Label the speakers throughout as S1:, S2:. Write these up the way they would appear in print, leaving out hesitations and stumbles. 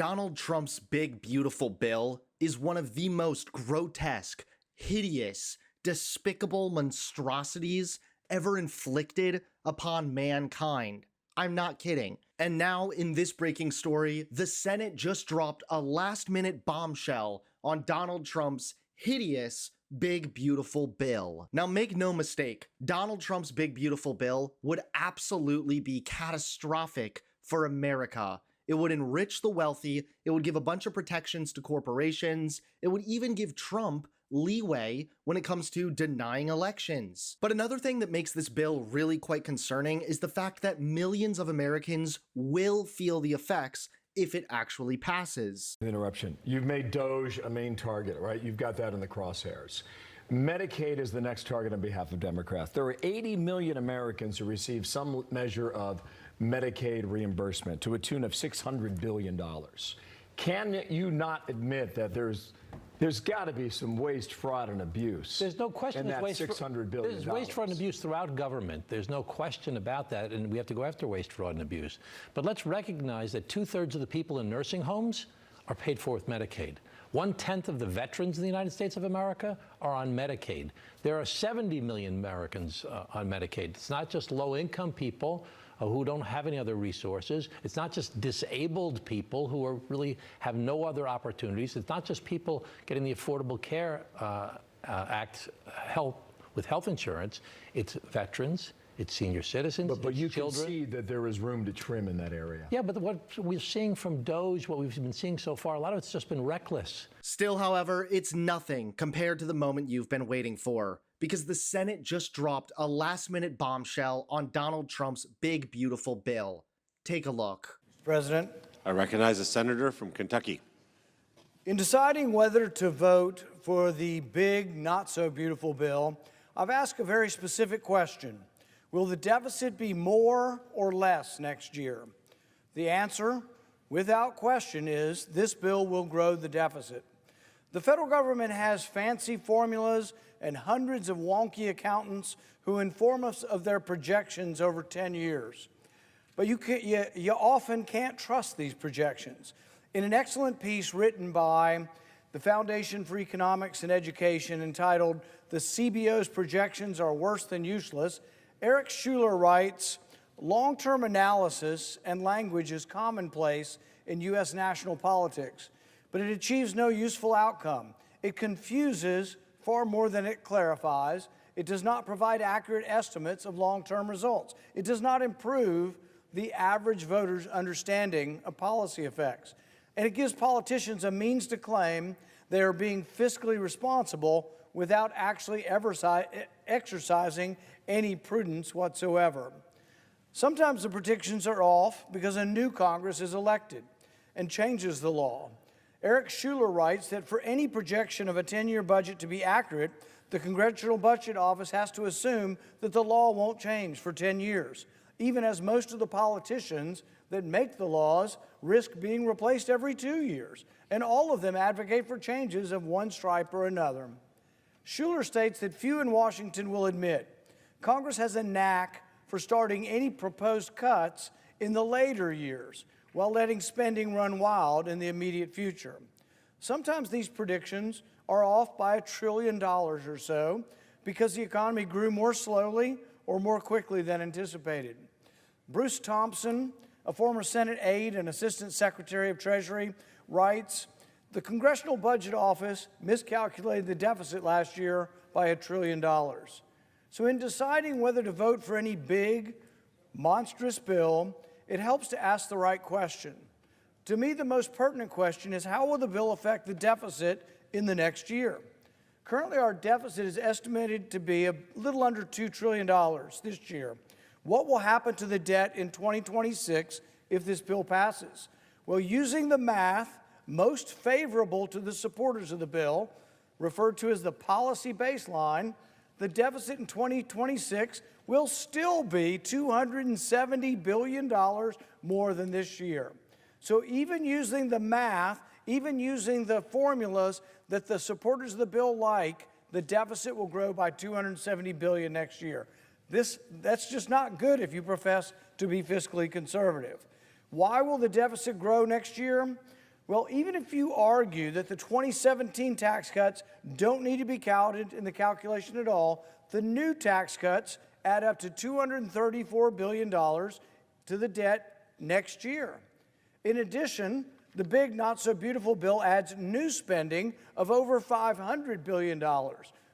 S1: Donald Trump's big, beautiful bill is one of the most grotesque, hideous, despicable monstrosities ever inflicted upon mankind. I'm not kidding. And now, in this breaking story, the Senate just dropped a last-minute bombshell on Donald Trump's hideous, big, beautiful bill. Now, make no mistake, Donald Trump's big, beautiful bill would absolutely be catastrophic for America. It would enrich the wealthy, it would give a bunch of protections to corporations, it would even give Trump leeway when it comes to denying elections. But another thing that makes this bill really quite concerning is the fact that millions of Americans will feel the effects if it actually passes.
S2: Interruption. You've made Doge a main target, right? You've got that in the crosshairs. Medicaid is the next target on behalf of Democrats. There are 80 million Americans who receive some measure of Medicaid reimbursement to a tune of $600 billion. Can you not admit that there's got to be some waste, fraud, and abuse?
S3: There's no question.
S2: In that $600 billion.
S3: There's waste, fraud, and abuse throughout government. There's no question about that, and we have to go after waste, fraud, and abuse. But let's recognize that 2/3 of the people in nursing homes are paid for with Medicaid. 1/10 of the veterans in the United States of America are on Medicaid. There are 70 million Americans on Medicaid. It's not just low-income people who don't have any other resources. It's not just disabled people who really have no other opportunities. It's not just people getting the Affordable Care Act help with health insurance. It's veterans, it's senior citizens,
S2: but you
S3: children.
S2: can see that there is room to trim in that area.
S3: Yeah, but what we're seeing from Doge, what we've been seeing so far, a lot of it's just been reckless.
S1: Still, however, it's nothing compared to the moment you've been waiting for, because the Senate just dropped a last-minute bombshell on Donald Trump's big, beautiful bill. Take a look.
S4: Mr. President,
S5: I recognize a senator from Kentucky.
S4: in deciding whether to vote for the big, not-so-beautiful bill, I've asked a very specific question. Will the deficit be more or less next year? The answer, without question, is this bill will grow the deficit. The federal government has fancy formulas and hundreds of wonky accountants who inform us of their projections over 10 years. But you often can't trust these projections. In an excellent piece written by the Foundation for Economics and Education entitled "The CBO's Projections Are Worse Than Useless," Eric Schuler writes, "Long-term analysis and language is commonplace in U.S. national politics, but it achieves no useful outcome. It confuses far more than it clarifies. It does not provide accurate estimates of long-term results. It does not improve the average voter's understanding of policy effects. And it gives politicians a means to claim they are being fiscally responsible without actually ever exercising any prudence whatsoever. Sometimes the predictions are off because a new Congress is elected and changes the law. Eric Schuler writes that for any projection of a 10-year budget to be accurate, the Congressional Budget Office has to assume that the law won't change for 10 years, even as most of the politicians that make the laws risk being replaced every 2 years, and all of them advocate for changes of one stripe or another. Schuler states that few in Washington will admit Congress has a knack for starting any proposed cuts in the later years, while letting spending run wild in the immediate future. Sometimes these predictions are off by $1 trillion or so because the economy grew more slowly or more quickly than anticipated. Bruce Thompson, a former Senate aide and Assistant Secretary of Treasury, writes, "The Congressional Budget Office miscalculated the deficit last year by $1 trillion. So in deciding whether to vote for any big, monstrous bill, it helps to ask the right question. To me, the most pertinent question is, how will the bill affect the deficit in the next year? Currently, our deficit is estimated to be a little under $2 trillion this year. What will happen to the debt in 2026 if this bill passes? Well, using the math most favorable to the supporters of the bill, referred to as the policy baseline, the deficit in 2026 will still be $270 billion more than this year. So even using the math, even using the formulas that the supporters of the bill like, the deficit will grow by $270 billion next year. That's just not good if you profess to be fiscally conservative. Why will the deficit grow next year? Well, even if you argue that the 2017 tax cuts don't need to be counted in the calculation at all, the new tax cuts add up to $234 billion to the debt next year. In addition, the big not-so-beautiful bill adds new spending of over $500 billion,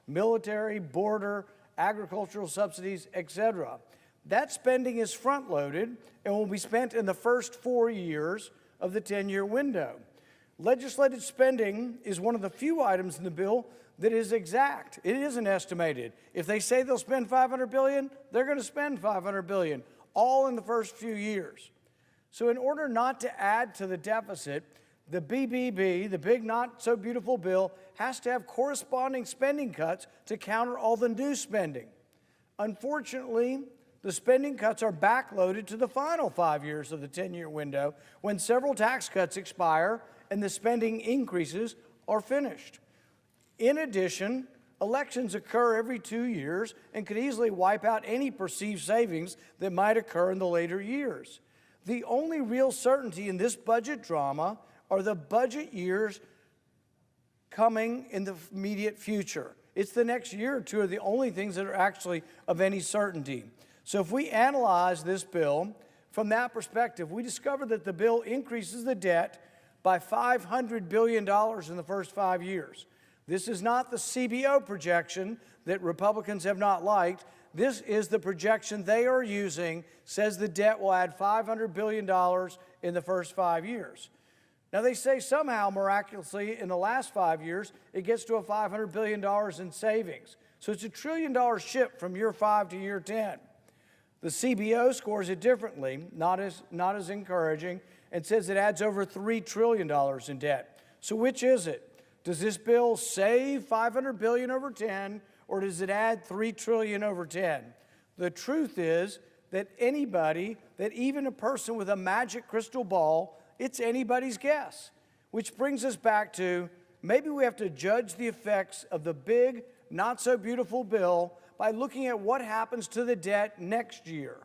S4: military, border, agricultural subsidies, etc. That spending is front-loaded and will be spent in the first 4 years of the 10-year window. Legislated spending is one of the few items in the bill that is exact. It isn't estimated. If they say they'll spend $500 billion, they're going to spend $500 billion, all in the first few years. So in order not to add to the deficit, the BBB, the big not-so-beautiful bill, has to have corresponding spending cuts to counter all the new spending. Unfortunately, the spending cuts are backloaded to the final 5 years of the 10-year window when several tax cuts expire and the spending increases are finished. In addition, elections occur every 2 years and could easily wipe out any perceived savings that might occur in the later years. The only real certainty in this budget drama are the budget years coming in the immediate future. It's the next year or two are the only things that are actually of any certainty. So if we analyze this bill from that perspective, we discover that the bill increases the debt by $500 billion in the first 5 years. This is not the CBO projection that Republicans have not liked. This is the projection they are using, says the debt will add $500 billion in the first 5 years. Now, they say somehow, miraculously, in the last 5 years, it gets to a $500 billion in savings. So it's $1 trillion shift from year 5 to year 10. The CBO scores it differently, not as encouraging, and says it adds over $3 trillion in debt. So which is it? Does this bill save $500 billion over 10, or does it add $3 trillion over 10? The truth is that anybody, that even a person with a magic crystal ball, it's anybody's guess. Which brings us back to maybe we have to judge the effects of the big, not-so-beautiful bill by looking at what happens to the debt next year.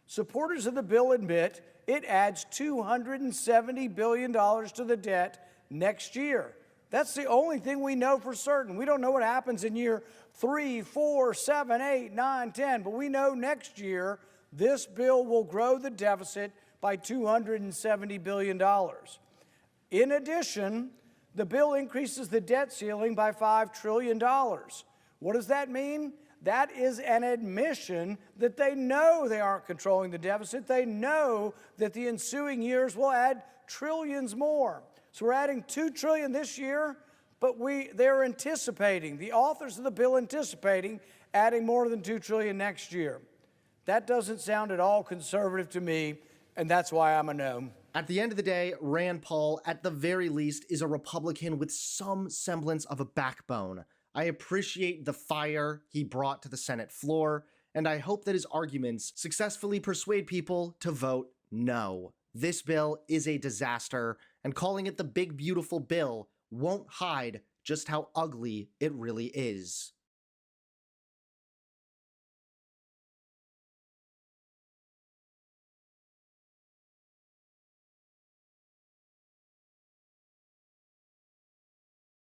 S4: Supporters of the bill admit it adds $270 billion to the debt next year. That's the only thing we know for certain. We don't know what happens in year 3, 4, 7, 8, 9, 10, but we know next year this bill will grow the deficit by $270 billion. In addition, the bill increases the debt ceiling by $5 trillion. What does that mean? That is an admission that they know they aren't controlling the deficit. They know that the ensuing years will add trillions more. So we're adding $2 trillion this year, but they're anticipating, the authors of the bill anticipating adding more than $2 trillion next year. That doesn't sound at all conservative to me, and that's why I'm a no.
S1: At the end of the day, Rand Paul, at the very least, is a Republican with some semblance of a backbone. I appreciate the fire he brought to the Senate floor, and I hope that his arguments successfully persuade people to vote no. This bill is a disaster, and calling it the big beautiful bill won't hide just how ugly it really is.